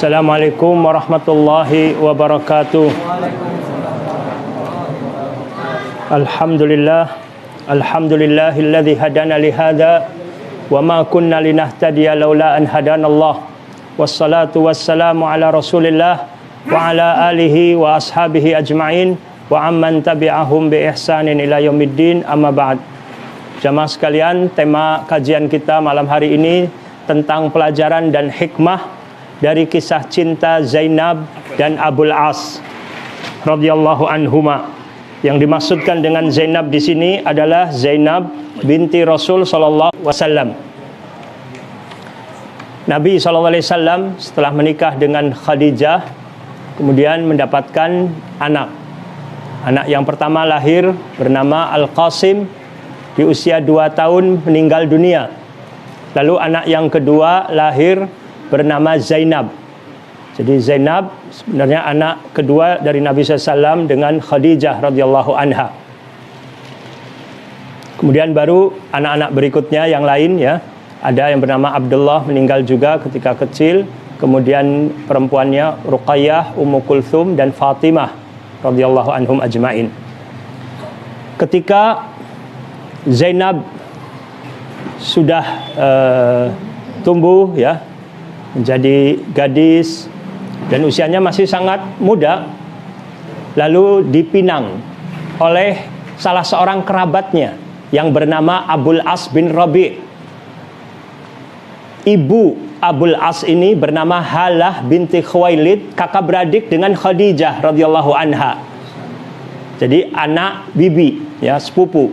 Assalamualaikum warahmatullahi wabarakatuh. Alhamdulillahilladzi hadana li hadza wa ma kunna linahtadiya laula an hadanallah. Wassalatu wassalamu ala Rasulillah wa ala alihi wa ashabihi ajma'in wa amman tabi'ahum bi ihsanin ila yaumiddin, amma ba'd. Jamaah sekalian, tema kajian kita malam hari ini tentang pelajaran dan hikmah dari kisah cinta Zainab dan Abul As radhiyallahu anhuma. Yang dimaksudkan dengan Zainab di sini adalah Zainab binti Rasul sallallahu alaihi wasallam. Nabi sallallahu alaihi wasallam setelah menikah dengan Khadijah kemudian mendapatkan anak. Anak yang pertama lahir bernama Al-Qasim, di usia 2 tahun meninggal dunia. Lalu anak yang kedua lahir bernama Zainab. Jadi Zainab sebenarnya anak kedua dari Nabi SAW dengan Khadijah radhiyallahu anha. Kemudian baru anak-anak berikutnya yang lain ya. Ada yang bernama Abdullah, meninggal juga ketika kecil. Kemudian perempuannya Ruqayyah, Ummu Kulthum dan Fatimah radhiyallahu anhum ajmain. Ketika Zainab sudah tumbuh ya, menjadi gadis dan usianya masih sangat muda, lalu dipinang oleh salah seorang kerabatnya yang bernama Abul As bin Rabi'. Ibu Abul As ini bernama Halah binti Khuwailid, kakak beradik dengan Khadijah radhiyallahu anha. Jadi anak bibi ya, sepupu.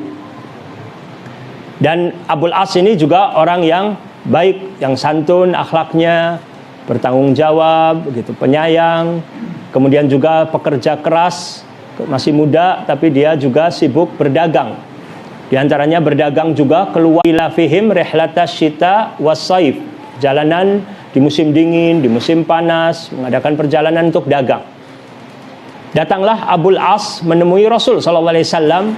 Dan Abul As ini juga orang yang baik, yang santun akhlaknya, bertanggung jawab, begitu, penyayang, kemudian juga pekerja keras, masih muda tapi dia juga sibuk berdagang. Di antaranya berdagang juga keluar ila fihim rihlatas syita was-saif, jalanan di musim dingin, di musim panas, mengadakan perjalanan untuk dagang. Datanglah Abul As menemui Rasul sallallahu alaihi wasallam.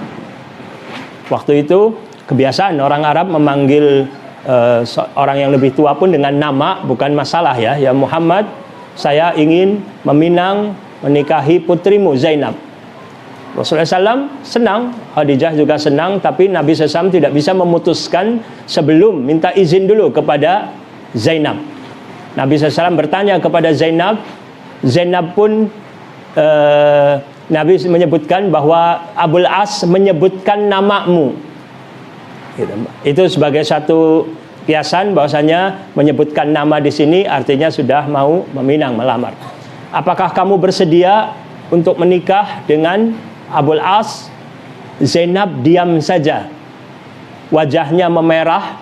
Waktu itu kebiasaan orang Arab memanggil orang yang lebih tua pun dengan nama, bukan masalah ya. Ya Muhammad, saya ingin meminang, menikahi putrimu Zainab. Rasulullah SAW senang, Khadijah juga senang, tapi Nabi SAW tidak bisa memutuskan sebelum minta izin dulu kepada Zainab. Nabi SAW bertanya kepada Zainab. Zainab pun Nabi menyebutkan bahwa Abul As menyebutkan namamu. Itu sebagai satu kiasan bahwasanya menyebutkan nama di sini artinya sudah mau meminang, melamar. Apakah kamu bersedia untuk menikah dengan Abul As? Zainab diam saja, wajahnya memerah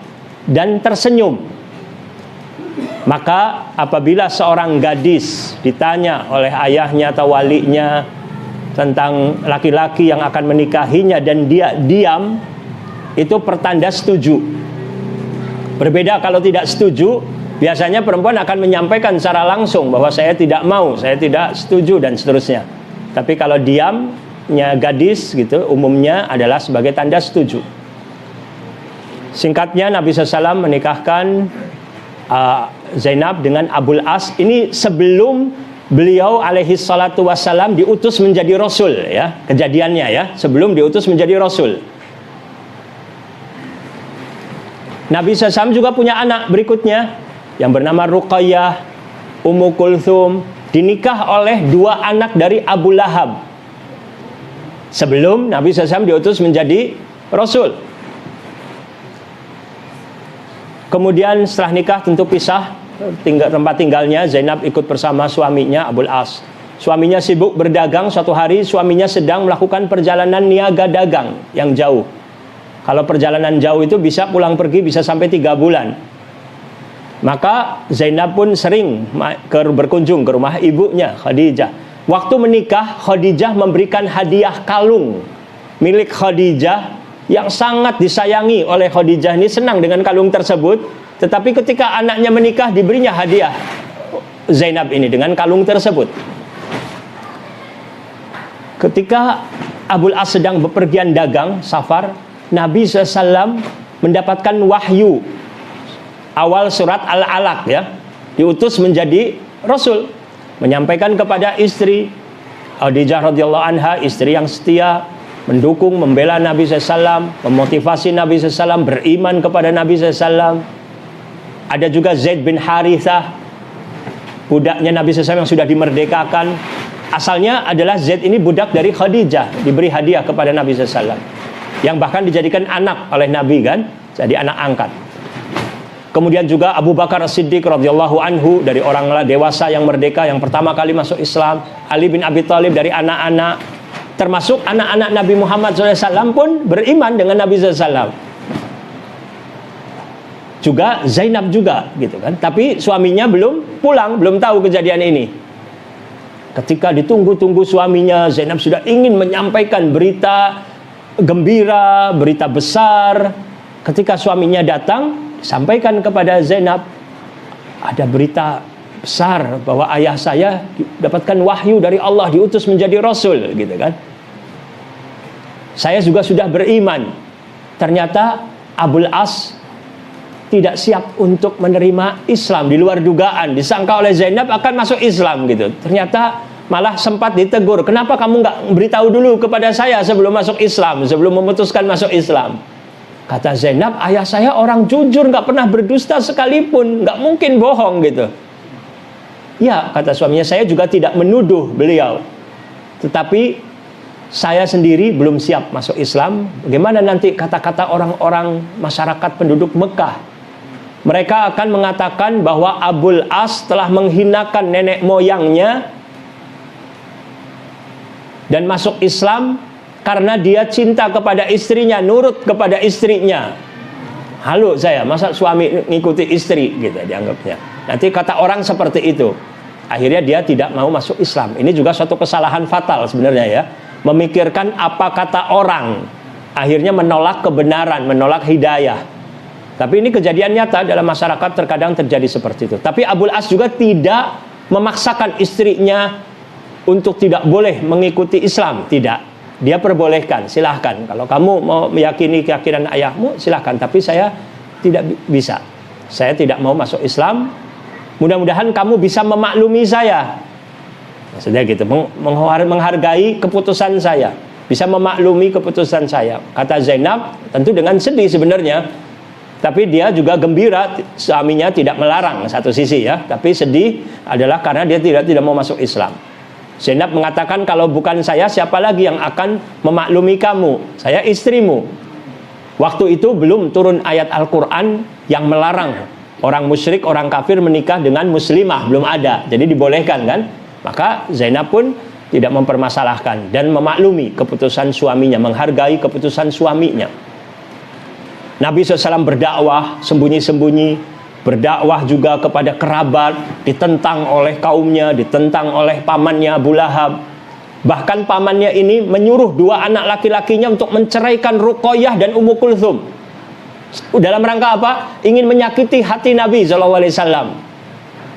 dan tersenyum. Maka apabila seorang gadis ditanya oleh ayahnya atau walinya tentang laki-laki yang akan menikahinya dan dia diam, itu pertanda setuju. Berbeda kalau tidak setuju, biasanya perempuan akan menyampaikan secara langsung bahwa saya tidak mau, saya tidak setuju dan seterusnya. Tapi kalau diamnya gadis gitu, umumnya adalah sebagai tanda setuju. Singkatnya Nabi SAW menikahkan Zainab dengan Abul As. Ini sebelum beliau alaihi salatu wassalam diutus menjadi Rasul ya, kejadiannya ya, sebelum diutus menjadi Rasul. Nabi SAW juga punya anak berikutnya yang bernama Ruqayyah, Ummu Kulthum, dinikah oleh 2 anak dari Abu Lahab sebelum Nabi SAW diutus menjadi Rasul. Kemudian setelah nikah tentu pisah, tempat tinggalnya Zainab ikut bersama suaminya Abul As. Suaminya sibuk berdagang, suatu hari suaminya sedang melakukan perjalanan niaga dagang yang jauh. Kalau perjalanan jauh itu bisa pulang pergi bisa sampai 3 bulan. Maka Zainab pun sering berkunjung ke rumah ibunya Khadijah. Waktu menikah, Khadijah memberikan hadiah kalung milik Khadijah yang sangat disayangi oleh Khadijah. Ini senang dengan kalung tersebut. Tetapi ketika anaknya menikah, diberinya hadiah Zainab ini dengan kalung tersebut. Ketika Abul As sedang bepergian dagang, safar, Nabi SAW mendapatkan wahyu awal surat Al-Alaq ya, diutus menjadi Rasul, menyampaikan kepada istri Khadijah radhiyallahu anha, istri yang setia, mendukung, membela Nabi SAW, memotivasi Nabi SAW, beriman kepada Nabi SAW. Ada juga Zaid bin Harithah, budaknya Nabi SAW yang sudah dimerdekakan. Asalnya adalah Zaid ini budak dari Khadijah, diberi hadiah kepada Nabi SAW, yang bahkan dijadikan anak oleh Nabi kan, jadi anak angkat. Kemudian juga Abu Bakar As-Siddiq radhiyallahu anhu, dari orang dewasa yang merdeka yang pertama kali masuk Islam. Ali bin Abi Thalib dari anak-anak, termasuk anak-anak Nabi Muhammad SAW pun beriman dengan Nabi SAW. Juga Zainab juga gitu kan, tapi suaminya belum pulang, belum tahu kejadian ini. Ketika ditunggu-tunggu suaminya, Zainab sudah ingin menyampaikan berita gembira, berita besar. Ketika suaminya datang, sampaikan kepada Zainab, ada berita besar bahwa ayah saya dapatkan wahyu dari Allah, diutus menjadi Rasul gitu kan. Saya juga sudah beriman. Ternyata Abul As tidak siap untuk menerima Islam, di luar dugaan. Disangka oleh Zainab akan masuk Islam gitu. Ternyata malah sempat ditegur, kenapa kamu nggak beritahu dulu kepada saya sebelum masuk Islam, sebelum memutuskan masuk Islam. Kata Zainab, ayah saya orang jujur, nggak pernah berdusta sekalipun, nggak mungkin bohong gitu. Ya, kata suaminya, saya juga tidak menuduh beliau, tetapi saya sendiri belum siap masuk Islam. Bagaimana nanti kata-kata orang-orang masyarakat penduduk Mekah? Mereka akan mengatakan bahwa Abul As telah menghinakan nenek moyangnya dan masuk Islam karena dia cinta kepada istrinya, nurut kepada istrinya. Halu saya, masa suami ngikuti istri gitu dianggapnya. Nanti kata orang seperti itu. Akhirnya dia tidak mau masuk Islam. Ini juga suatu kesalahan fatal sebenarnya ya. Memikirkan apa kata orang, akhirnya menolak kebenaran, menolak hidayah. Tapi ini kejadian nyata dalam masyarakat, terkadang terjadi seperti itu. Tapi Abul As juga tidak memaksakan istrinya untuk tidak boleh mengikuti Islam. Tidak. Dia perbolehkan, silahkan. Kalau kamu mau meyakini keyakinan ayahmu, silahkan. Tapi saya tidak bisa. Saya tidak mau masuk Islam. Mudah-mudahan kamu bisa memaklumi saya. Maksudnya gitu, menghargai keputusan saya, bisa memaklumi keputusan saya. Kata Zainab, tentu dengan sedih sebenarnya. Tapi dia juga gembira, suaminya tidak melarang satu sisi ya. Tapi sedih adalah karena dia tidak mau masuk Islam. Zainab mengatakan, kalau bukan saya, siapa lagi yang akan memaklumi kamu? Saya istrimu. Waktu itu belum turun ayat Al-Quran yang melarang orang musyrik, orang kafir menikah dengan muslimah, belum ada. Jadi dibolehkan kan? Maka Zainab pun tidak mempermasalahkan dan memaklumi keputusan suaminya, menghargai keputusan suaminya. Nabi SAW berdakwah sembunyi-sembunyi, berdakwah juga kepada kerabat, ditentang oleh kaumnya, ditentang oleh pamannya Abu Lahab. Bahkan pamannya ini menyuruh dua anak laki-lakinya untuk menceraikan Ruqayyah dan Ummu Kulthum. Dalam rangka apa? Ingin menyakiti hati Nabi SAW.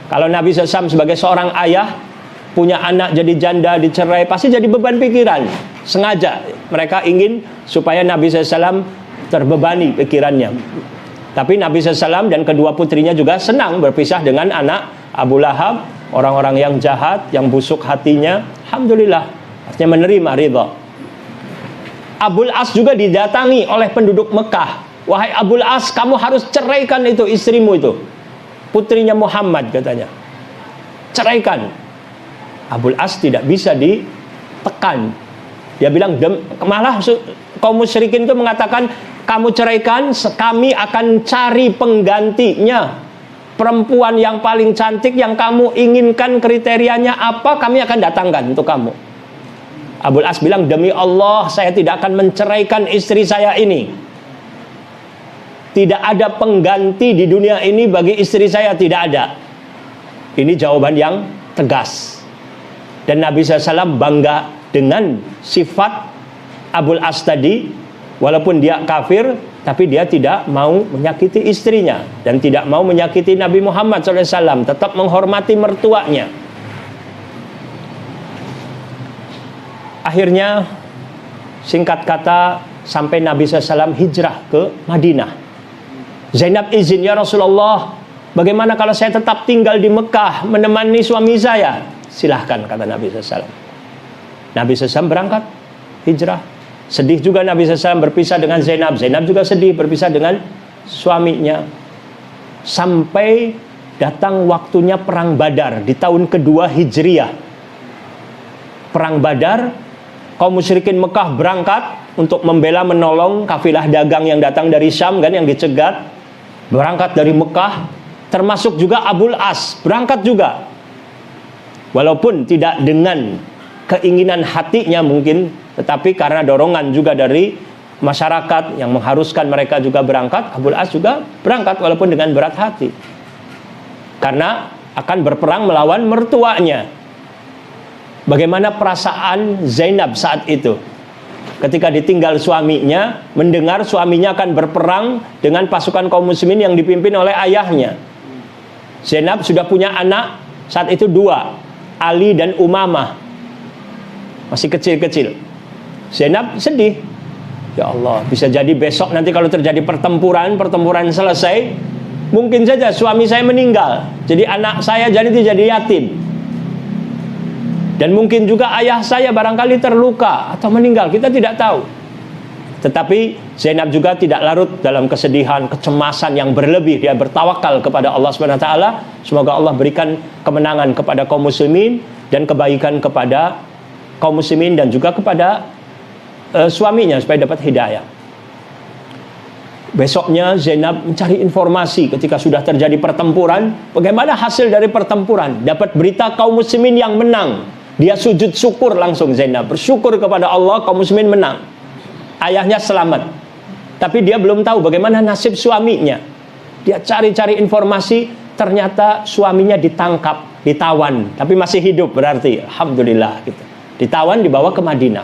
Kalau Nabi SAW sebagai seorang ayah, punya anak jadi janda, dicerai, pasti jadi beban pikiran. Sengaja mereka ingin supaya Nabi SAW terbebani pikirannya. Tapi Nabi SAW dan kedua putrinya juga senang berpisah dengan anak Abu Lahab, orang-orang yang jahat, yang busuk hatinya. Alhamdulillah, artinya menerima ridha. Abul As juga didatangi oleh penduduk Mekah. Wahai Abul As, kamu harus ceraikan itu istrimu itu, putrinya Muhammad katanya. Ceraikan. Abul As tidak bisa ditekan. Dia bilang, malah kaum musyrikin itu mengatakan, kamu ceraikan, kami akan cari penggantinya. Perempuan yang paling cantik yang kamu inginkan, kriterianya apa, kami akan datangkan untuk kamu. Abul As bilang, demi Allah saya tidak akan menceraikan istri saya ini. Tidak ada pengganti di dunia ini bagi istri saya, tidak ada. Ini jawaban yang tegas. Dan Nabi SAW bangga dengan sifat Abul As tadi. Walaupun dia kafir, tapi dia tidak mau menyakiti istrinya dan tidak mau menyakiti Nabi Muhammad SAW. Tetap menghormati mertuanya. Akhirnya, singkat kata, sampai Nabi SAW hijrah ke Madinah. Zainab izin, ya Rasulullah, Bagaimana kalau saya tetap tinggal di Mekah menemani suami saya? Silahkan, kata Nabi SAW. Nabi SAW berangkat hijrah. Sedih juga Nabi SAW berpisah dengan Zainab. Zainab juga sedih berpisah dengan suaminya. Sampai datang waktunya perang Badar di tahun kedua Hijriah. Perang Badar, kaum musyrikin Mekah berangkat untuk membela menolong kafilah dagang yang datang dari Syam kan, yang dicegat. Berangkat dari Mekah. Termasuk juga Abul As berangkat juga, walaupun tidak dengan keinginan hatinya mungkin, tetapi karena dorongan juga dari masyarakat yang mengharuskan mereka juga berangkat. Abul As juga berangkat walaupun dengan berat hati, karena akan berperang melawan mertuanya. Bagaimana perasaan Zainab saat itu ketika ditinggal suaminya, mendengar suaminya akan berperang dengan pasukan kaum muslimin yang dipimpin oleh ayahnya. Zainab sudah punya anak saat itu 2, Ali dan Umamah, masih kecil-kecil. Zainab sedih. Ya Allah, bisa jadi besok nanti kalau terjadi pertempuran selesai, mungkin saja suami saya meninggal, jadi anak saya jadi yatim. Dan mungkin juga ayah saya barangkali terluka atau meninggal, kita tidak tahu. Tetapi Zainab juga tidak larut dalam kesedihan, kecemasan yang berlebih. Dia bertawakal kepada Allah SWT. Semoga Allah berikan kemenangan kepada kaum muslimin dan kebaikan kepada kaum muslimin dan juga kepada suaminya supaya dapat hidayah. Besoknya Zainab mencari informasi ketika sudah terjadi pertempuran. Bagaimana hasil dari pertempuran? Dapat berita kaum muslimin yang menang. Dia sujud syukur langsung, Zainab bersyukur kepada Allah, kaum muslimin menang. Ayahnya selamat. Tapi dia belum tahu bagaimana nasib suaminya. Dia cari-cari informasi, ternyata suaminya ditangkap, ditawan, tapi masih hidup berarti. Alhamdulillah gitu. Ditawan, dibawa ke Madinah.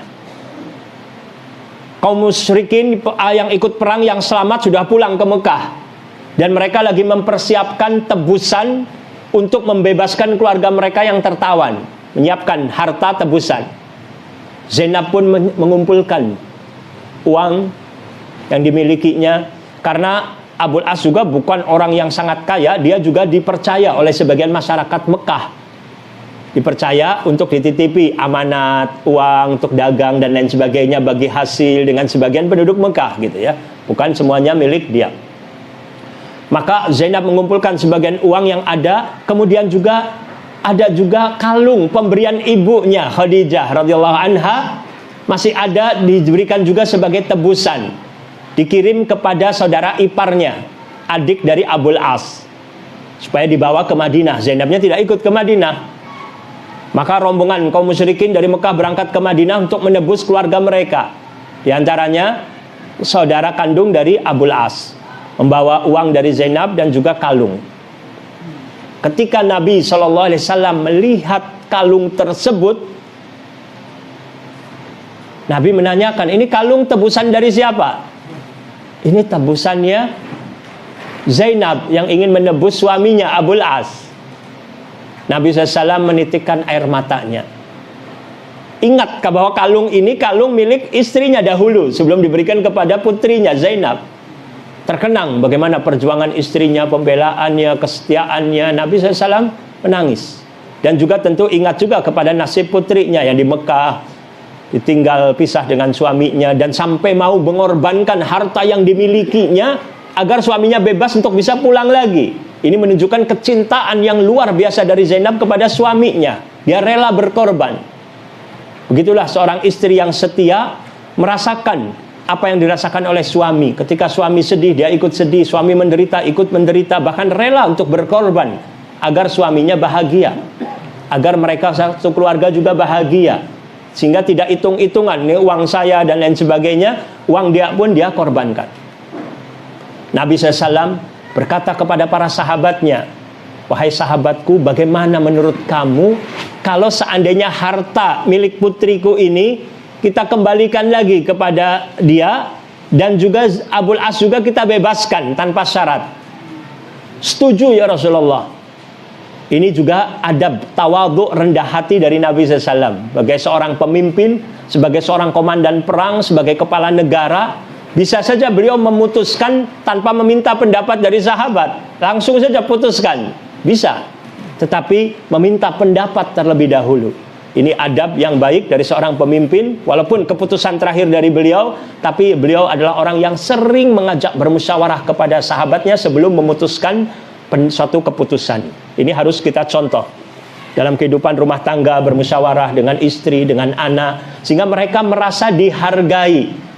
Kaum musyrikin yang ikut perang yang selamat sudah pulang ke Mekah. Dan mereka lagi mempersiapkan tebusan untuk membebaskan keluarga mereka yang tertawan. Menyiapkan harta tebusan. Zainab pun mengumpulkan uang yang dimilikinya, karena Abul As juga bukan orang yang sangat kaya. Dia juga dipercaya oleh sebagian masyarakat Mekah, dipercaya untuk dititipi amanat uang untuk dagang dan lain sebagainya bagi hasil dengan sebagian penduduk Mekah gitu ya, bukan semuanya milik dia. Maka Zainab mengumpulkan sebagian uang yang ada. Kemudian juga ada juga kalung pemberian ibunya Khadijah radhiyallahu anha, masih ada, diberikan juga sebagai tebusan, dikirim kepada saudara iparnya, adik dari Abul As, supaya dibawa ke Madinah. Zainabnya tidak ikut ke Madinah. Maka rombongan kaum musyrikin dari Mekah berangkat ke Madinah untuk menebus keluarga mereka. Di antaranya saudara kandung dari Abul As, membawa uang dari Zainab dan juga kalung. Ketika Nabi SAW melihat kalung tersebut, Nabi menanyakan, ini kalung tebusan dari siapa? Ini tebusannya Zainab yang ingin menebus suaminya Abul As. Nabi SAW menitikkan air matanya. Ingat bahwa kalung ini kalung milik istrinya dahulu sebelum diberikan kepada putrinya Zainab. Terkenang bagaimana perjuangan istrinya, pembelaannya, kesetiaannya. Nabi SAW menangis. Dan juga tentu ingat juga kepada nasib putrinya yang di Mekah, ditinggal pisah dengan suaminya, dan sampai mau mengorbankan harta yang dimilikinya agar suaminya bebas untuk bisa pulang lagi. Ini menunjukkan kecintaan yang luar biasa dari Zainab kepada suaminya. Dia rela berkorban. Begitulah seorang istri yang setia merasakan apa yang dirasakan oleh suami. Ketika suami sedih, dia ikut sedih. Suami menderita, ikut menderita. Bahkan rela untuk berkorban agar suaminya bahagia, agar mereka satu keluarga juga bahagia. Sehingga tidak hitung-hitungan, ini uang saya dan lain sebagainya, uang dia pun dia korbankan. Nabi SAW berkata kepada para sahabatnya, wahai sahabatku, bagaimana menurut kamu kalau seandainya harta milik putriku ini kita kembalikan lagi kepada dia, dan juga Abul As juga kita bebaskan tanpa syarat? Setuju ya Rasulullah. Ini juga adab tawadhu, rendah hati dari Nabi SAW. Sebagai seorang pemimpin, sebagai seorang komandan perang, sebagai kepala negara, Bisa saja beliau memutuskan tanpa meminta pendapat dari sahabat, langsung saja putuskan, bisa. Tetapi meminta pendapat terlebih dahulu. Ini adab yang baik dari seorang pemimpin. Walaupun keputusan terakhir dari beliau, tapi beliau adalah orang yang sering mengajak bermusyawarah kepada sahabatnya sebelum memutuskan suatu keputusan. Ini harus kita contoh dalam kehidupan rumah tangga, bermusyawarah dengan istri, dengan anak, sehingga mereka merasa dihargai.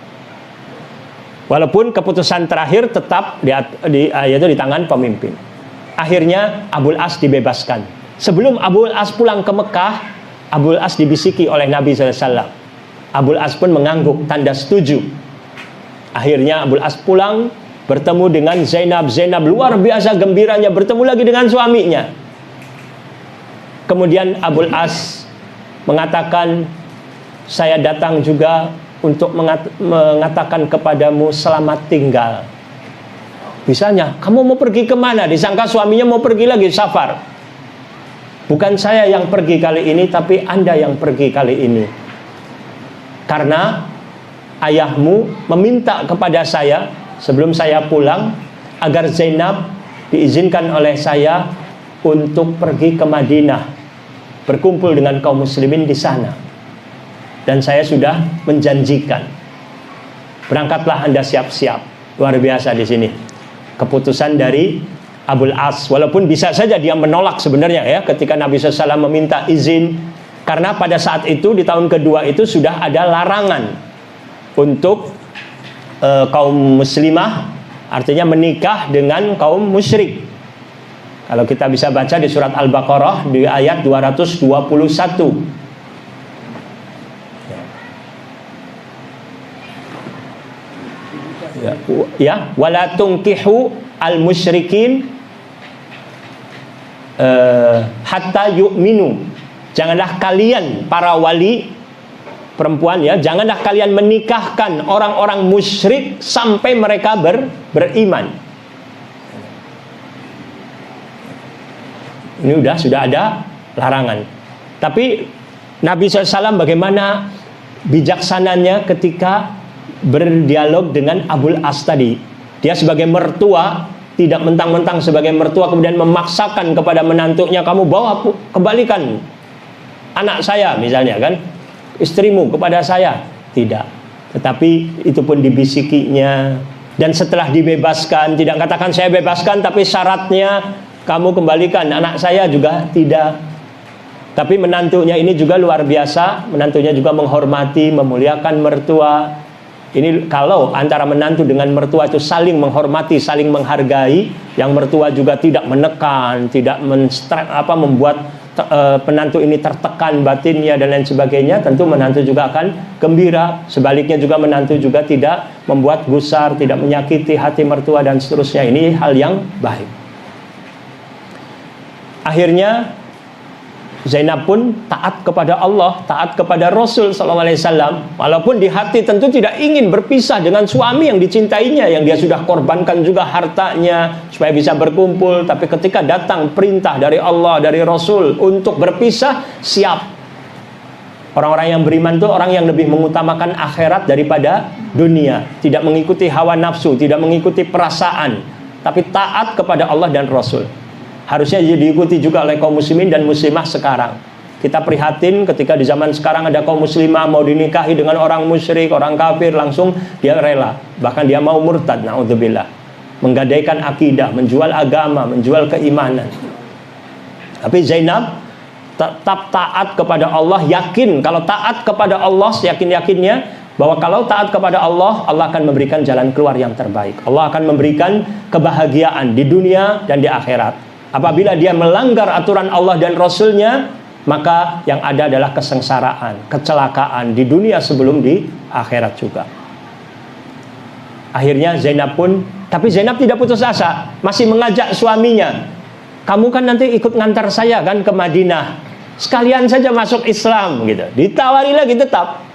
Walaupun keputusan terakhir tetap yaitu di tangan pemimpin. Akhirnya Abul As dibebaskan. Sebelum Abul As pulang ke Mekah, Abul As dibisiki oleh Nabi SAW. Abul As pun mengangguk tanda setuju. Akhirnya Abul As pulang, bertemu dengan Zainab. Zainab luar biasa gembiranya bertemu lagi dengan suaminya. Kemudian Abul As mengatakan, saya datang juga untuk mengatakan kepadamu selamat tinggal. Misalnya, kamu mau pergi kemana? Disangka suaminya mau pergi lagi safar. Bukan saya yang pergi kali ini, tapi Anda yang pergi kali ini. Karena ayahmu meminta kepada saya sebelum saya pulang, agar Zainab diizinkan oleh saya untuk pergi ke Madinah, berkumpul dengan kaum muslimin di sana. Dan saya sudah menjanjikan, berangkatlah Anda siap-siap. Luar biasa di sini keputusan dari Abul As. Walaupun bisa saja dia menolak sebenarnya ya, ketika Nabi SAW meminta izin, karena pada saat itu di tahun kedua itu sudah ada larangan untuk kaum muslimah, artinya menikah dengan kaum musyrik. Kalau kita bisa baca di surat Al-Baqarah di ayat 221. Ya, wala tunkihu al musyrikin hatta yu'minu. Janganlah kalian para wali perempuan ya, janganlah kalian menikahkan orang-orang musyrik sampai mereka beriman. Ini sudah ada larangan. Tapi Nabi SAW bagaimana bijaksananya ketika berdialog dengan Abul As tadi. Dia sebagai mertua tidak mentang-mentang sebagai mertua kemudian memaksakan kepada menantunya, kamu bawa kembalikan anak saya misalnya kan, istrimu kepada saya. Tidak. Tetapi itu pun dibisikinya. Dan setelah dibebaskan, tidak katakan saya bebaskan tapi syaratnya kamu kembalikan anak saya, juga tidak. Tapi menantunya ini juga luar biasa. Menantunya juga menghormati, memuliakan mertua. Ini kalau antara menantu dengan mertua itu saling menghormati, saling menghargai, yang mertua juga tidak menekan, tidak membuat penantu ini tertekan batinnya dan lain sebagainya, tentu menantu juga akan gembira. Sebaliknya juga menantu juga tidak membuat gusar, tidak menyakiti hati mertua dan seterusnya. Ini hal yang baik. Akhirnya Zainab pun taat kepada Allah, taat kepada Rasul SAW. Walaupun di hati tentu tidak ingin berpisah dengan suami yang dicintainya, yang dia sudah korbankan juga hartanya supaya bisa berkumpul. Tapi ketika datang perintah dari Allah, dari Rasul untuk berpisah, siap. Orang-orang yang beriman itu orang yang lebih mengutamakan akhirat daripada dunia. Tidak mengikuti hawa nafsu, tidak mengikuti perasaan, tapi taat kepada Allah dan Rasul. Harusnya diikuti juga oleh kaum muslimin dan muslimah sekarang. Kita prihatin ketika di zaman sekarang ada kaum muslimah mau dinikahi dengan orang musyrik, orang kafir, langsung dia rela. Bahkan dia mau murtad, naudzubillah. Menggadaikan akidah, menjual agama, menjual keimanan. Tapi Zainab tetap taat kepada Allah, yakin kalau taat kepada Allah, yakin-yakinnya bahwa kalau taat kepada Allah, Allah akan memberikan jalan keluar yang terbaik. Allah akan memberikan kebahagiaan di dunia dan di akhirat. Apabila dia melanggar aturan Allah dan Rasulnya, maka yang ada adalah kesengsaraan, kecelakaan di dunia sebelum di akhirat juga. Akhirnya Zainab pun, tapi Zainab tidak putus asa, masih mengajak suaminya, kamu kan nanti ikut ngantar saya kan ke Madinah, sekalian saja masuk Islam gitu. Ditawari lagi tetap.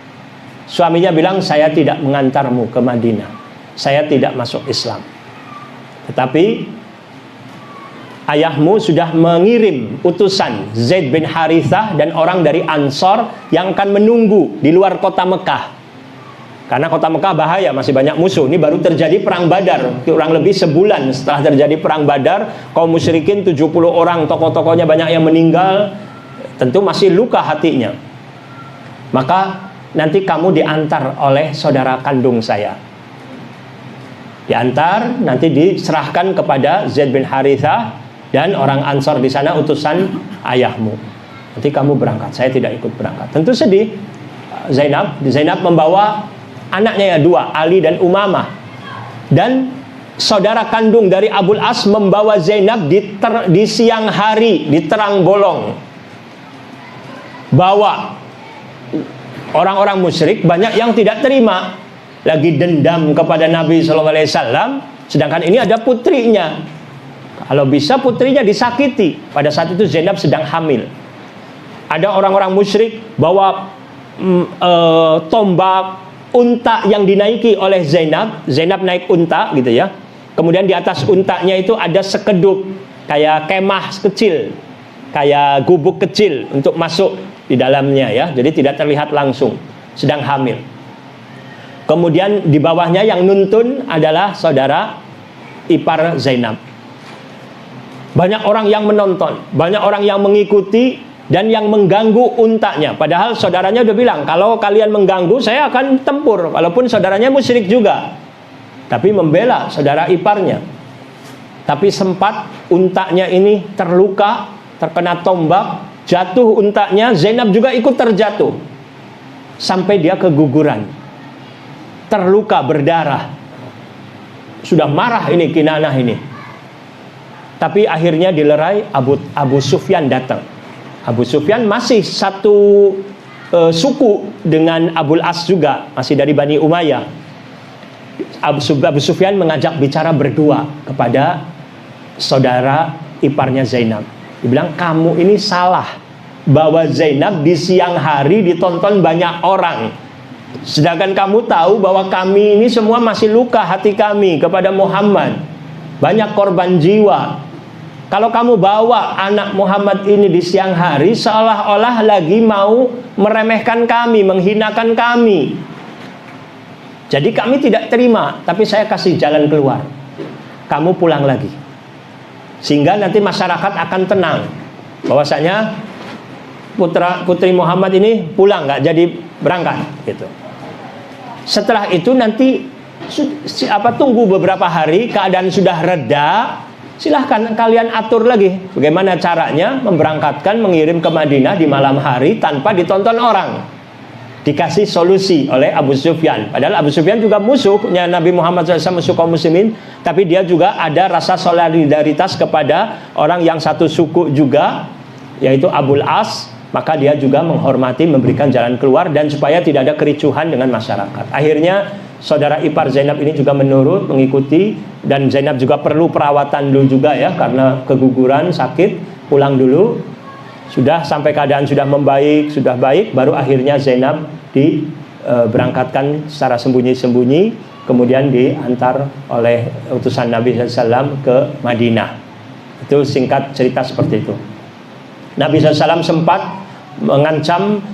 Suaminya bilang, saya tidak mengantarmu ke Madinah, saya tidak masuk Islam. Tetapi ayahmu sudah mengirim utusan Zaid bin Harithah dan orang dari Ansor yang akan menunggu di luar kota Mekah. Karena kota Mekah bahaya, masih banyak musuh. Ini baru terjadi perang Badar, kurang lebih sebulan setelah terjadi perang Badar. Kaum musyrikin 70 orang, tokoh-tokohnya banyak yang meninggal. Tentu masih luka hatinya. Maka nanti kamu diantar oleh saudara kandung saya. Diantar, nanti diserahkan kepada Zaid bin Harithah dan orang Ansor di sana, utusan ayahmu. Nanti kamu berangkat, saya tidak ikut berangkat. Tentu sedih. Zainab membawa anaknya ya 2, Ali dan Umamah. Dan saudara kandung dari Abul As membawa Zainab di siang hari, di terang bolong. Bawa. Orang-orang musyrik banyak yang tidak terima, lagi dendam kepada Nabi SAW. Sedangkan ini ada putrinya. Kalau bisa putrinya disakiti. Pada saat itu Zainab sedang hamil. Ada orang-orang musyrik bawa tombak, unta yang dinaiki oleh Zainab. Zainab naik unta gitu ya. Kemudian di atas untanya itu ada sekedup kayak kemah kecil, kayak gubuk kecil untuk masuk di dalamnya ya. Jadi tidak terlihat langsung, sedang hamil. Kemudian di bawahnya yang nuntun adalah saudara ipar Zainab. Banyak orang yang menonton, banyak orang yang mengikuti dan yang mengganggu untanya. Padahal saudaranya udah bilang, kalau kalian mengganggu saya akan tempur. Walaupun saudaranya musyrik juga, tapi membela saudara iparnya. Tapi sempat untanya ini terluka, terkena tombak, jatuh untanya. Zainab juga ikut terjatuh sampai dia keguguran, terluka berdarah. Sudah marah ini Kinanah ini. Tapi akhirnya dilerai. Abu Sufyan datang. Abu Sufyan masih satu suku dengan Abul As juga, masih dari Bani Umayyah. Abu Sufyan mengajak bicara berdua kepada saudara iparnya Zainab. Dibilang, kamu ini salah bawa Zainab di siang hari ditonton banyak orang. Sedangkan kamu tahu bahwa kami ini semua masih luka hati kami kepada Muhammad. Banyak korban jiwa. Kalau kamu bawa anak Muhammad ini di siang hari, seolah-olah lagi mau meremehkan kami, menghinakan kami. Jadi kami tidak terima, tapi saya kasih jalan keluar. Kamu pulang lagi. Sehingga nanti masyarakat akan tenang bahwasanya putri Muhammad ini pulang, nggak jadi berangkat gitu. Setelah itu nanti tunggu beberapa hari, keadaan sudah reda. Silahkan kalian atur lagi bagaimana caranya memberangkatkan, mengirim ke Madinah di malam hari tanpa ditonton orang. Dikasih solusi oleh Abu Sufyan. Padahal Abu Sufyan juga musuhnya Nabi Muhammad SAW, musuh kaum muslimin. Tapi dia juga ada rasa solidaritas kepada orang yang satu suku juga, yaitu Abul As. Maka dia juga menghormati, memberikan jalan keluar, dan supaya tidak ada kericuhan dengan masyarakat. Akhirnya saudara ipar Zainab ini juga menurut, mengikuti. Dan Zainab juga perlu perawatan dulu juga ya, karena keguguran, sakit, pulang dulu. Sudah sampai keadaan sudah membaik, sudah baik, baru akhirnya Zainab diberangkatkan secara sembunyi-sembunyi, kemudian diantar oleh utusan Nabi SAW ke Madinah. Itu singkat cerita seperti itu. Nabi SAW sempat mengancam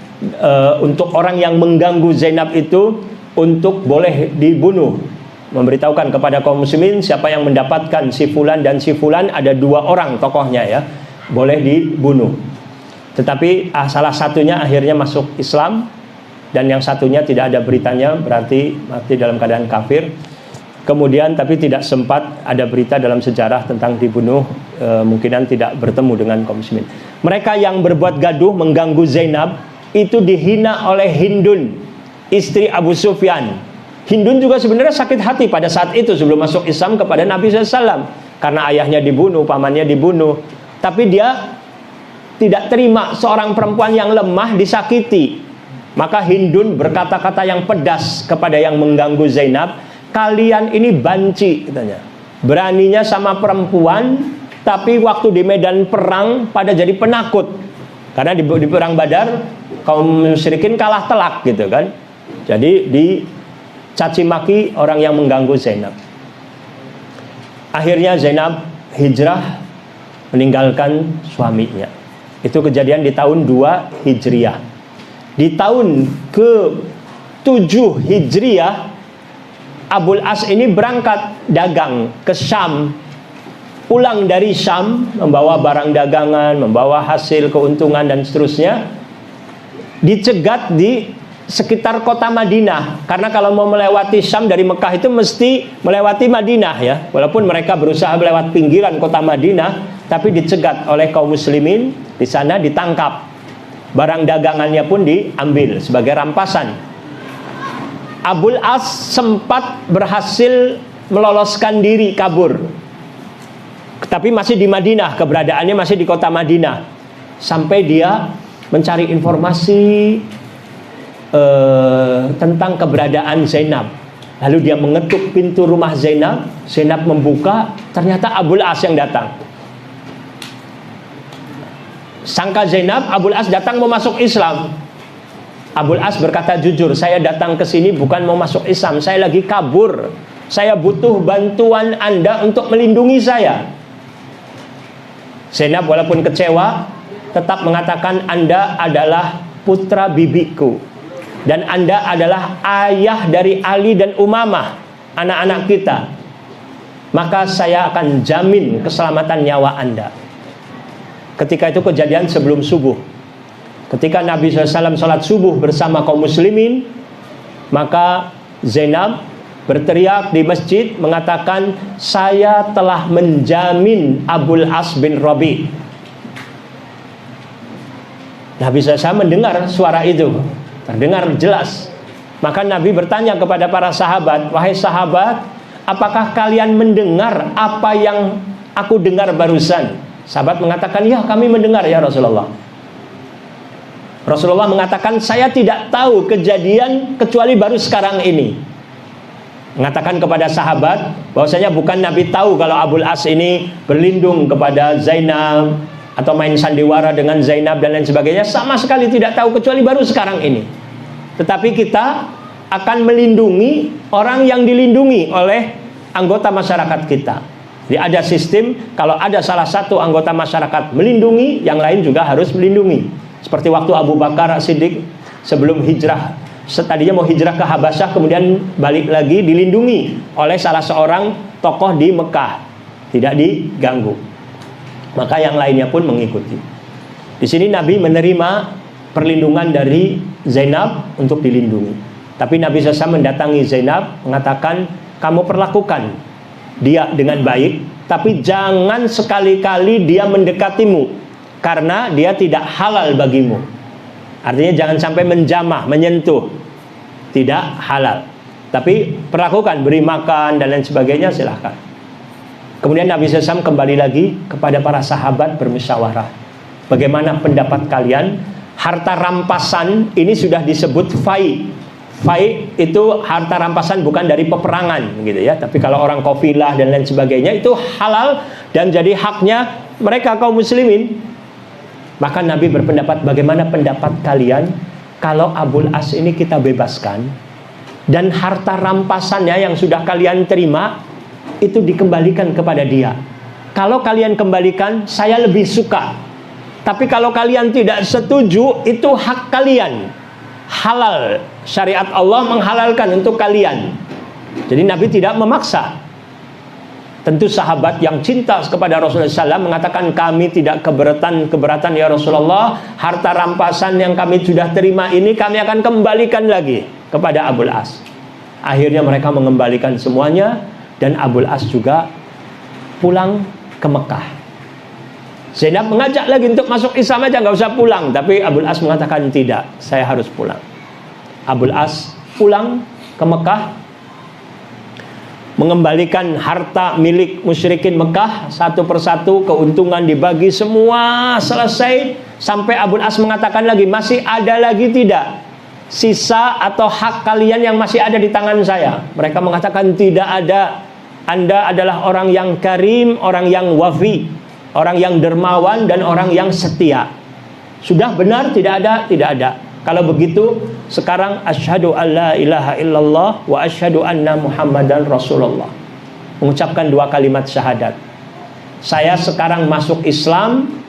untuk orang yang mengganggu Zainab itu untuk boleh dibunuh, memberitahukan kepada kaum muslimin siapa yang mendapatkan si fulan dan si fulan, ada 2 orang tokohnya ya, boleh dibunuh. Tetapi salah satunya akhirnya masuk Islam dan yang satunya tidak ada beritanya, berarti mati dalam keadaan kafir. Kemudian tapi tidak sempat ada berita dalam sejarah tentang dibunuh, mungkinan tidak bertemu dengan kaum muslimin. Mereka yang berbuat gaduh mengganggu Zainab itu dihina oleh Hindun, istri Abu Sufyan. Hindun juga sebenarnya sakit hati pada saat itu sebelum masuk Islam kepada Nabi SAW, karena ayahnya dibunuh, pamannya dibunuh. Tapi dia tidak terima seorang perempuan yang lemah disakiti. Maka Hindun berkata-kata yang pedas kepada yang mengganggu Zainab. Kalian ini banci, katanya. Beraninya sama perempuan, tapi waktu di medan perang pada jadi penakut. Karena di perang Badar kaum musyrikin kalah telak gitu kan. Jadi dicaci maki orang yang mengganggu Zainab. Akhirnya Zainab hijrah meninggalkan suaminya. Itu kejadian di tahun 2 Hijriah. Di tahun ke 7 Hijriah, Abul As ini berangkat dagang ke Syam. Pulang dari Syam membawa barang dagangan, membawa hasil keuntungan dan seterusnya. Dicegat di sekitar kota Madinah, karena kalau mau melewati Syam dari Mekah itu mesti melewati Madinah ya. Walaupun mereka berusaha melewat pinggiran kota Madinah, tapi dicegat oleh kaum muslimin di sana, ditangkap. Barang dagangannya pun diambil sebagai rampasan. Abul As sempat berhasil meloloskan diri kabur, tapi masih di Madinah, keberadaannya masih di kota Madinah. Sampai dia mencari informasi tentang keberadaan Zainab. Lalu dia mengetuk pintu rumah Zainab. Zainab membuka, ternyata Abul As yang datang. Sangka Zainab, Abul As datang mau masuk Islam. Abul As berkata jujur, saya datang ke sini bukan mau masuk Islam, saya lagi kabur. Saya butuh bantuan Anda untuk melindungi saya. Zainab walaupun kecewa, tetap mengatakan Anda adalah putra bibiku, dan Anda adalah ayah dari Ali dan Umamah, anak-anak kita. Maka saya akan jamin keselamatan nyawa Anda. Ketika itu kejadian sebelum subuh. Ketika Nabi SAW sholat subuh bersama kaum muslimin, maka Zainab berteriak di masjid mengatakan, saya telah menjamin Abul As bin Rabi. Nabi SAW mendengar suara itu, terdengar jelas. Maka Nabi bertanya kepada para sahabat, wahai sahabat, apakah kalian mendengar apa yang aku dengar barusan? Sahabat mengatakan, ya kami mendengar ya Rasulullah. Rasulullah mengatakan, saya tidak tahu kejadian kecuali baru sekarang ini. Mengatakan kepada sahabat bahwasanya bukan Nabi tahu kalau Abul As ini berlindung kepada Zainab atau main sandiwara dengan Zainab dan lain sebagainya. Sama sekali tidak tahu kecuali baru sekarang ini. Tetapi kita akan melindungi orang yang dilindungi oleh anggota masyarakat kita. Jadi ada sistem, kalau ada salah satu anggota masyarakat melindungi, yang lain juga harus melindungi. Seperti waktu Abu Bakar Siddiq sebelum hijrah, tadinya mau hijrah ke Habasyah, kemudian balik lagi, dilindungi oleh salah seorang tokoh di Mekah, tidak diganggu. Maka yang lainnya pun mengikuti. Di sini Nabi menerima perlindungan dari Zainab untuk dilindungi. Tapi Nabi SAW mendatangi Zainab, mengatakan, kamu perlakukan dia dengan baik, tapi jangan sekali-kali dia mendekatimu, karena dia tidak halal bagimu. Artinya jangan sampai menjamah, menyentuh, tidak halal. Tapi perlakukan, beri makan dan lain sebagainya, silahkan. Kemudian Nabi SAW kembali lagi kepada para sahabat bermusyawarah. Bagaimana pendapat kalian? Harta rampasan ini sudah disebut fai. Fai itu harta rampasan bukan dari peperangan, gitu ya. Tapi kalau orang kafilah dan lain sebagainya itu halal dan jadi haknya mereka kaum muslimin. Maka Nabi berpendapat, bagaimana pendapat kalian kalau Abul As ini kita bebaskan dan harta rampasannya yang sudah kalian terima itu dikembalikan kepada dia. Kalau kalian kembalikan, saya lebih suka. Tapi kalau kalian tidak setuju, itu hak kalian. Halal, syariat Allah menghalalkan untuk kalian. Jadi Nabi tidak memaksa. Tentu sahabat yang cinta kepada Rasulullah SAW mengatakan, kami tidak keberatan ya Rasulullah, harta rampasan yang kami sudah terima ini kami akan kembalikan lagi kepada Abul As. Akhirnya mereka mengembalikan semuanya, dan Abul As juga pulang ke Mekah. Zainab mengajak lagi untuk masuk Islam aja, nggak usah pulang. Tapi Abul As mengatakan tidak, saya harus pulang. Abul As pulang ke Mekah, mengembalikan harta milik musyrikin Mekah satu persatu, keuntungan dibagi semua selesai. Sampai Abul As mengatakan lagi, masih ada lagi tidak sisa atau hak kalian yang masih ada di tangan saya? Mereka mengatakan tidak ada. Anda adalah orang yang karim, orang yang wafi, orang yang dermawan dan orang yang setia. Sudah benar tidak ada? Tidak ada. Kalau begitu sekarang asyhadu alla ilaha illallah wa asyhadu anna muhammadan rasulullah. Mengucapkan 2 kalimat syahadat. Saya sekarang masuk Islam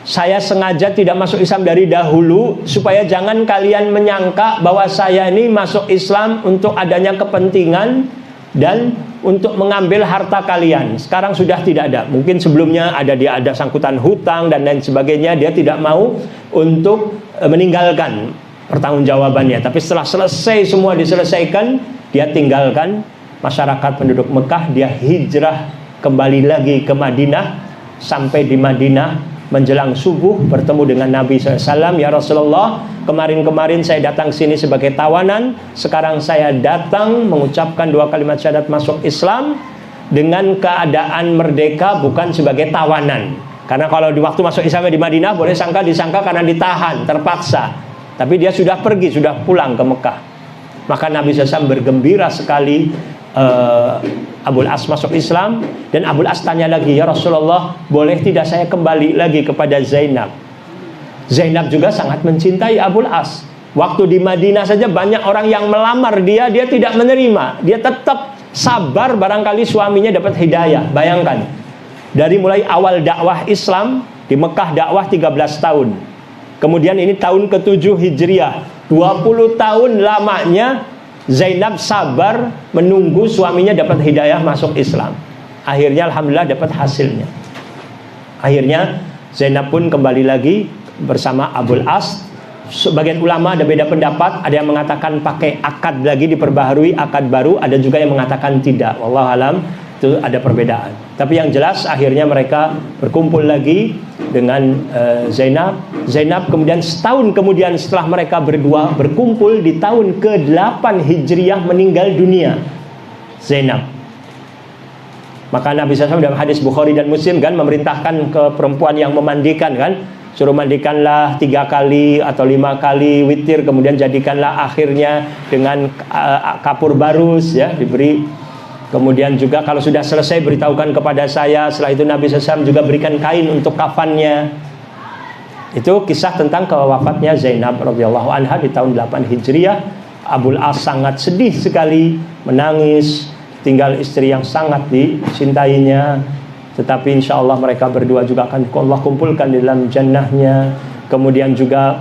Saya sengaja tidak masuk Islam dari dahulu supaya jangan kalian menyangka bahwa saya ini masuk Islam untuk adanya kepentingan dan untuk mengambil harta kalian. Sekarang sudah tidak ada. Mungkin sebelumnya dia ada sangkutan hutang dan lain sebagainya, dia tidak mau untuk meninggalkan pertanggungjawabannya. Tapi setelah selesai semua diselesaikan, dia tinggalkan masyarakat penduduk Mekah, dia hijrah kembali lagi ke Madinah. Sampai di Madinah menjelang subuh bertemu dengan Nabi SAW. Ya Rasulullah, kemarin saya datang sini sebagai tawanan, sekarang saya datang mengucapkan 2 kalimat syahadat masuk Islam dengan keadaan merdeka, bukan sebagai tawanan. Karena kalau di waktu masuk Islam di Madinah boleh disangka karena ditahan, terpaksa. Tapi dia sudah pergi, sudah pulang ke Mekah. Maka Nabi SAW bergembira sekali Abul As masuk Islam. Dan Abul As tanya lagi, ya Rasulullah, boleh tidak saya kembali lagi kepada Zainab? Zainab juga sangat mencintai Abul As. Waktu di Madinah saja banyak orang yang melamar dia tidak menerima. Dia tetap sabar, barangkali suaminya dapat hidayah. Bayangkan, dari mulai awal dakwah Islam di Mekah, dakwah 13 tahun. Kemudian ini tahun ke-7 Hijriah, 20 tahun lamanya Zainab sabar menunggu suaminya dapat hidayah masuk Islam. Akhirnya alhamdulillah dapat hasilnya. Akhirnya Zainab pun kembali lagi bersama Abul As. Sebagian ulama ada beda pendapat, ada yang mengatakan pakai akad lagi, diperbaharui akad baru, ada juga yang mengatakan tidak. Wallahu alam, itu ada perbedaan. Tapi yang jelas akhirnya mereka berkumpul lagi dengan Zainab. Zainab kemudian setahun kemudian setelah mereka berdua berkumpul, di tahun ke-8 Hijriah meninggal dunia Zainab. Maka Nabi SAW dalam hadis Bukhari dan Muslim kan memerintahkan ke perempuan yang memandikan kan, suruh mandikanlah 3 kali atau 5 kali witir, kemudian jadikanlah akhirnya dengan kapur barus ya, diberi. Kemudian juga kalau sudah selesai beritahukan kepada saya. Setelah itu Nabi SAW juga berikan kain untuk kafannya. Itu kisah tentang kewafatnya Zainab radhiyallahu anha di tahun 8 Hijriah. Abul As sangat sedih sekali, menangis, tinggal istri yang sangat dicintainya. Tetapi insya Allah mereka berdua juga akan Allah kumpulkan di dalam jannahnya. Kemudian juga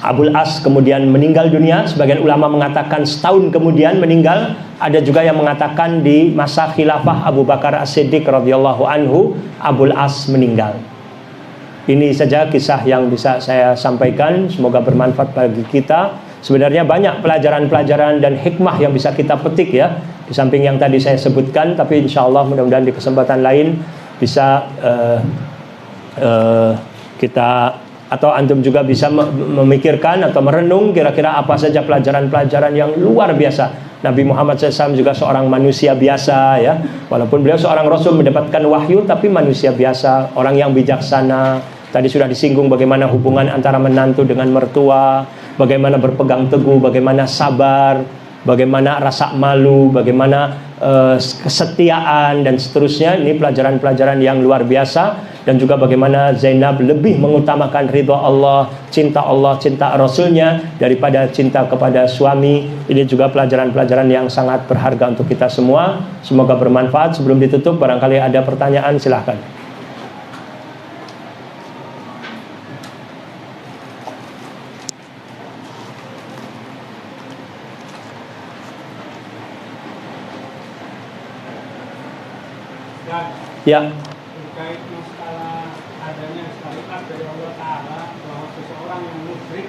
Abul As kemudian meninggal dunia. Sebagian ulama mengatakan setahun kemudian meninggal. Ada juga yang mengatakan di masa khilafah Abu Bakar As-Siddiq radhiyallahu anhu Abul As meninggal. Ini saja kisah yang bisa saya sampaikan. Semoga bermanfaat bagi kita. Sebenarnya banyak pelajaran-pelajaran dan hikmah yang bisa kita petik ya, di samping yang tadi saya sebutkan. Tapi insya Allah mudah-mudahan di kesempatan lain bisa kita atau antum juga bisa memikirkan atau merenung kira-kira apa saja pelajaran-pelajaran yang luar biasa. Nabi Muhammad SAW juga seorang manusia biasa ya, walaupun beliau seorang Rasul mendapatkan wahyu, tapi manusia biasa, orang yang bijaksana. Tadi sudah disinggung bagaimana hubungan antara menantu dengan mertua, bagaimana berpegang teguh, bagaimana sabar, bagaimana rasa malu, bagaimana kesetiaan dan seterusnya. Ini pelajaran-pelajaran yang luar biasa. Dan juga bagaimana Zainab lebih mengutamakan ridha Allah, cinta Rasulnya daripada cinta kepada suami. Ini juga pelajaran-pelajaran yang sangat berharga untuk kita semua. Semoga bermanfaat. Sebelum ditutup, barangkali ada pertanyaan, silahkan. Ya. Terkait masalah adanya syariat dari Allah Ta'ala bahwa seseorang yang musyrik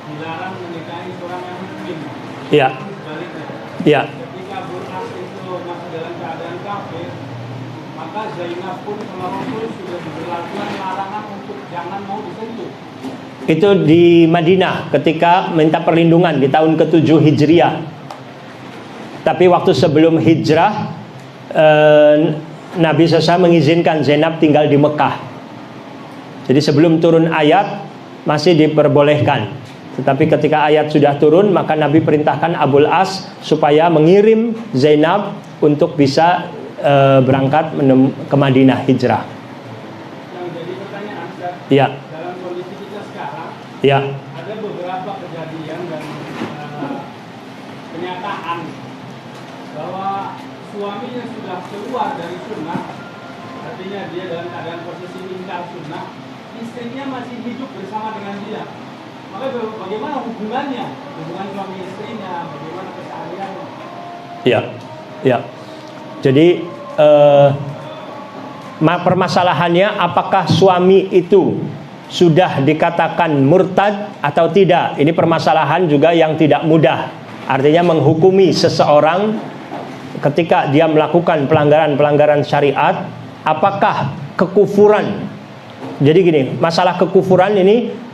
dilarang menikahi seorang yang mukmin. Iya. Sebaliknya. Iya. Ketika Abul As itu masih dalam keadaan kafir, maka Zainab pun sama Rasul sudah diberlakukan larangan untuk jangan mau disentuh. Itu di Madinah ketika minta perlindungan di tahun ke-7 Hijriah. Tapi waktu sebelum hijrah, Nabi SAW mengizinkan Zainab tinggal di Mekah. Jadi sebelum turun ayat masih diperbolehkan. Tetapi ketika ayat sudah turun, maka Nabi perintahkan Abul As supaya mengirim Zainab untuk bisa berangkat ke Madinah hijrah. Yang jadi pertanyaan, Ya. dalam kondisi kita sekarang, Ya. ada beberapa kejadian dan kenyataan bahwa suaminya sudah keluar dari sunnah, artinya dia dalam keadaan posisi ingkar sunnah, istrinya masih hidup bersama dengan dia. Maka bagaimana hubungannya? Hubungan suami istrinya, bagaimana kesehariannya? Ya, ya. Jadi permasalahannya apakah suami itu sudah dikatakan murtad atau tidak? Ini permasalahan juga yang tidak mudah. Artinya menghukumi seseorang ketika dia melakukan pelanggaran-pelanggaran syariat, apakah kekufuran? Jadi gini, masalah kekufuran ini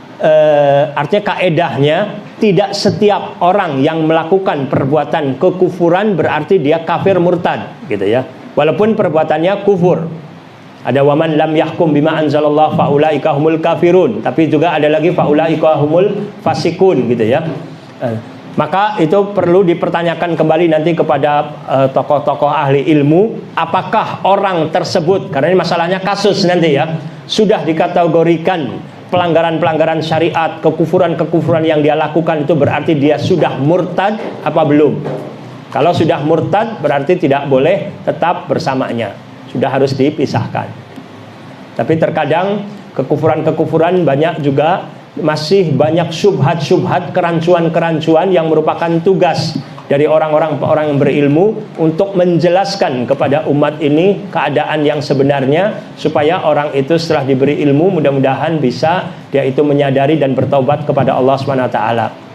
artinya kaedahnya tidak setiap orang yang melakukan perbuatan kekufuran berarti dia kafir murtad, gitu ya. Walaupun perbuatannya kufur. Ada waman lam yahkum bima anzalallah faulaika humul kafirun, tapi juga ada lagi faulaika humul fasikun, gitu ya. Maka itu perlu dipertanyakan kembali nanti kepada tokoh-tokoh ahli ilmu, apakah orang tersebut, karena ini masalahnya kasus nanti ya, sudah dikategorikan pelanggaran-pelanggaran syariat, kekufuran-kekufuran yang dia lakukan itu berarti dia sudah murtad apa belum? Kalau sudah murtad berarti tidak boleh tetap bersamanya, sudah harus dipisahkan. Tapi terkadang kekufuran-kekufuran banyak juga, masih banyak syubhat-syubhat, kerancuan-kerancuan yang merupakan tugas dari orang-orang yang berilmu untuk menjelaskan kepada umat ini keadaan yang sebenarnya, supaya orang itu setelah diberi ilmu mudah-mudahan bisa dia itu menyadari dan bertaubat kepada Allah SWT.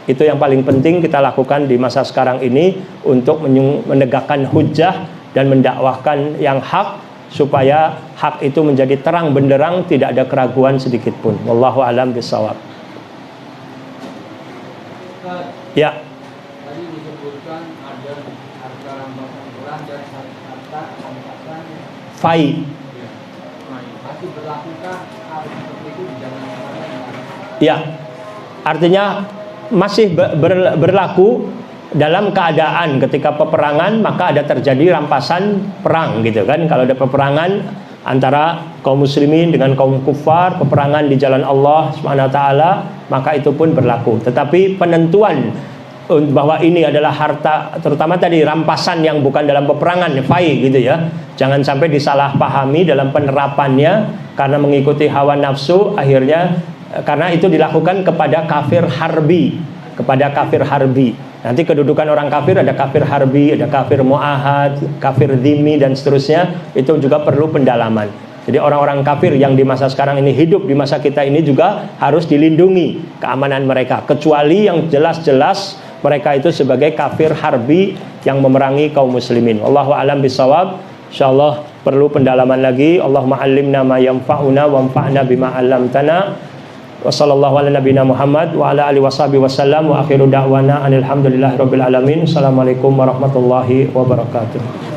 Itu yang paling penting kita lakukan di masa sekarang ini, untuk menegakkan hujjah dan mendakwahkan yang hak, supaya hak itu menjadi terang benderang, tidak ada keraguan sedikit pun. Wallahu a'lam bishawab. Ya. Tadi disebutkan ada harta rampasan perang dan harta rampasan Fai. ya, masih berlakukah hal seperti itu di zaman sekarang? Ya. Artinya masih berlaku dalam keadaan ketika peperangan, maka ada terjadi rampasan perang, gitu kan. Kalau ada peperangan antara kaum muslimin dengan kaum kufar, peperangan di jalan Allah SWT, maka itu pun berlaku. Tetapi penentuan bahwa ini adalah harta, terutama tadi rampasan yang bukan dalam peperangan, fai, gitu ya, jangan sampai disalahpahami dalam penerapannya karena mengikuti hawa nafsu, akhirnya karena itu dilakukan kepada kafir harbi, kepada kafir harbi. Nanti kedudukan orang kafir, ada kafir harbi, ada kafir mu'ahad, kafir dhimmi, dan seterusnya. Itu juga perlu pendalaman. Jadi orang-orang kafir yang di masa sekarang ini hidup di masa kita ini juga harus dilindungi keamanan mereka, kecuali yang jelas-jelas mereka itu sebagai kafir harbi yang memerangi kaum muslimin. Wallahu a'lam bishawab. Insyaallah perlu pendalaman lagi. Allahumma 'allimna ma yanfa'una wanfa'na bima 'allamtana. Wa sallallahu ala nabiyina Muhammad wa ala alihi washabihi wasallam, wa akhiru da'wana alhamdulillahi rabbil alamin. Assalamualaikum warahmatullahi wabarakatuh.